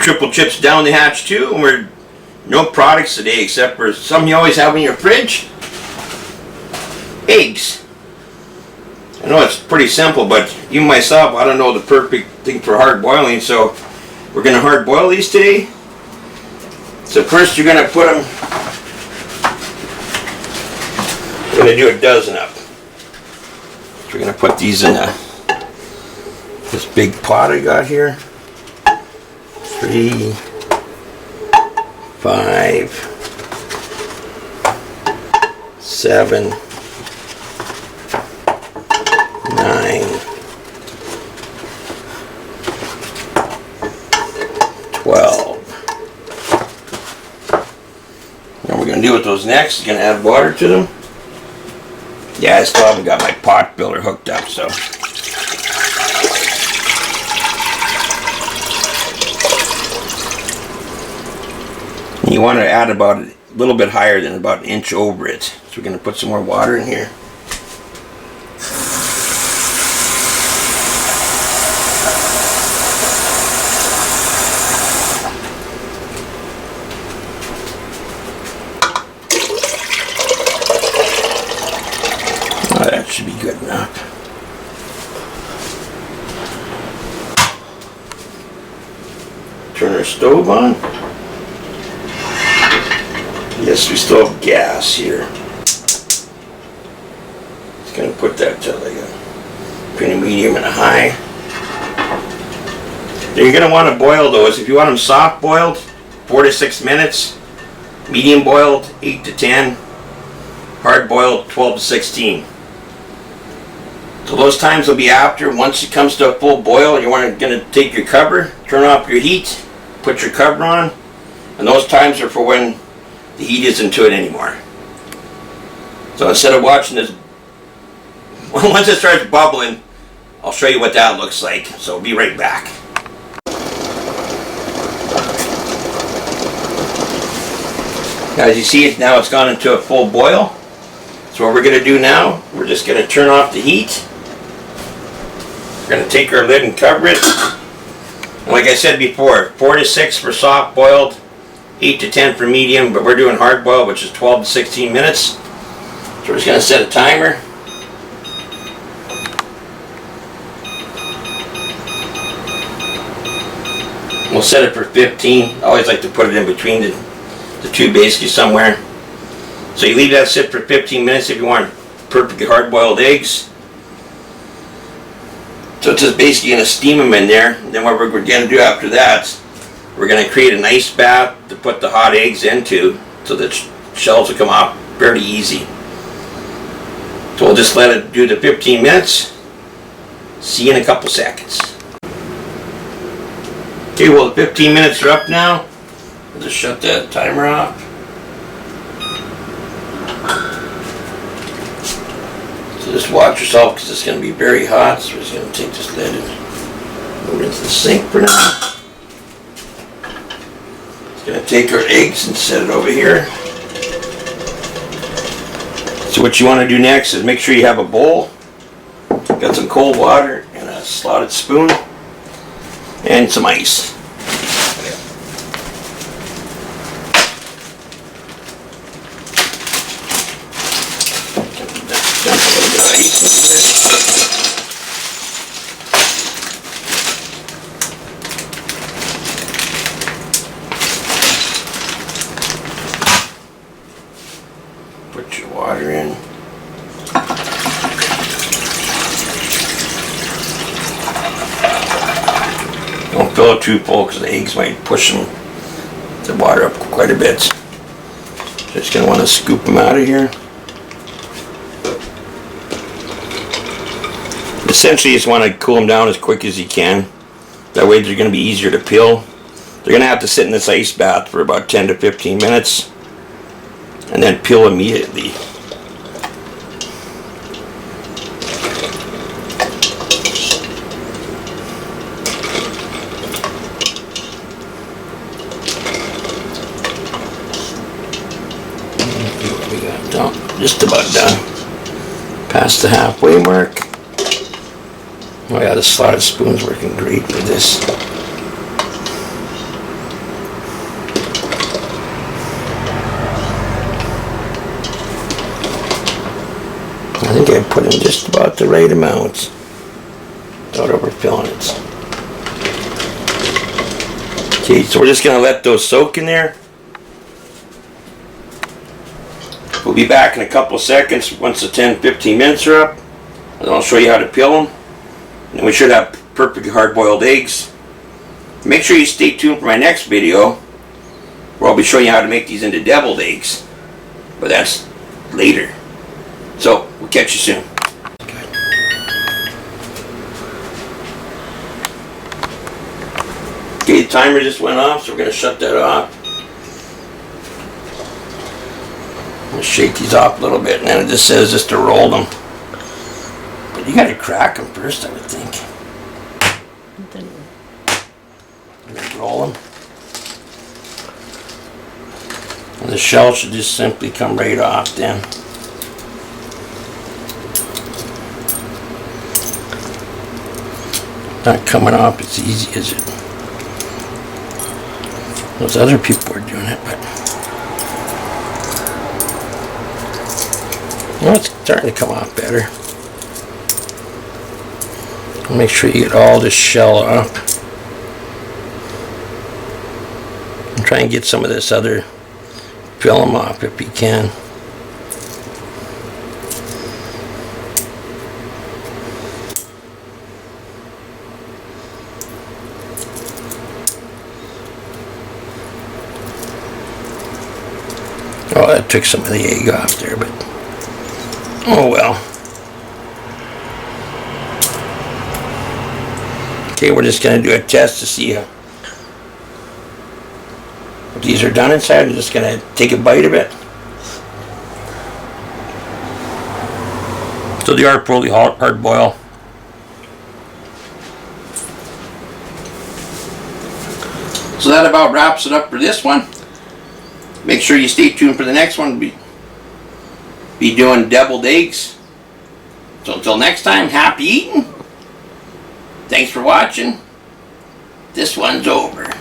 Triple Chips down the hatch too, and we're no products today except for something you always have in your fridge. Eggs. I know it's pretty simple, but even myself, I don't know the perfect thing for hard boiling, so we're going to hard boil these today. So first you're going to put them, we're going to do a dozen up. So we're going to put these in this big pot I got here. 3, 5, 7, 9, 12. Now we're going to do with those next, you're going to add water to them. Yeah, I still haven't got my pot builder hooked up, so. You want to add about a little bit higher than about an inch over it. So we're going to put some more water in here. Oh, that should be good enough. Turn our stove on. Yes, we still have gas here. Just gonna put that to like between a medium and a high. Now you're gonna want to boil those. If you want them soft boiled, 4 to 6 minutes. Medium boiled, 8 to 10. Hard boiled, 12 to 16. So those times will be after. Once it comes to a full boil, you're gonna take your cover, turn off your heat, put your cover on, and those times are for when the heat isn't to it anymore. So instead of watching this, once it starts bubbling, I'll show you what that looks like. So be right back. Now, as you see it, now it's gone into a full boil. So what we're going to do now, we're just going to turn off the heat. We're going to take our lid and cover it. And like I said before, 4 to 6 for soft boiled, 8 to 10 for medium, but we're doing hard boil, which is 12 to 16 minutes. So we're just going to set a timer. We'll set it for 15. I always like to put it in between the two, basically somewhere. So you leave that sit for 15 minutes if you want perfectly hard boiled eggs. So it's just basically going to steam them in there. And then what we're going to do after that, we're going to create an ice bath to put the hot eggs into so that shells will come off fairly easy. So we'll just let it do the 15 minutes. See you in a couple seconds. Okay, well the 15 minutes are up now. We'll just shut that timer off. So just watch yourself because it's going to be very hot. So we're just going to take this lid and move it into the sink for now. Going to take our eggs and set it over here. So what you want to do next is make sure you have a bowl, got some cold water and a slotted spoon, and some ice. Dump a little bit of ice into there. Put your water in. Don't fill it too full because the eggs might push the water up quite a bit. Just going to want to scoop them out of here. Essentially, you just want to cool them down as quick as you can. That way they're going to be easier to peel. They're going to have to sit in this ice bath for about 10 to 15 minutes. And then peel immediately. We got done, just about done. Past the halfway mark. Oh yeah, the slotted spoon's working great with this. I think I put in just about the right amount without overfilling it. Okay, so we're just going to let those soak in there. We'll be back in a couple of seconds once the 10-15 minutes are up. And I'll show you how to peel them. And we should have perfectly hard-boiled eggs. Make sure you stay tuned for my next video, where I'll be showing you how to make these into deviled eggs. But that's later. So, we'll catch you soon. Okay, the timer just went off, so we're going to shut that off. I'm going to shake these off a little bit, and then it just says just to roll them. But you got to crack them first, I would think. And then roll them. And the shell should just simply come right off then. Not coming off as easy as it. Those other people were doing it, but well, it's starting to come off better. Make sure you get all this shell off. And try and get some of this other film off if you can. Oh, that took some of the egg off there, but oh well. Okay, we're just going to do a test to see if these are done inside. I'm just going to take a bite of it. So they are probably hard boil. So that about wraps it up for this one. Make sure you stay tuned for the next one. Be doing deviled eggs. So until next time, happy eating. Thanks for watching. This one's over.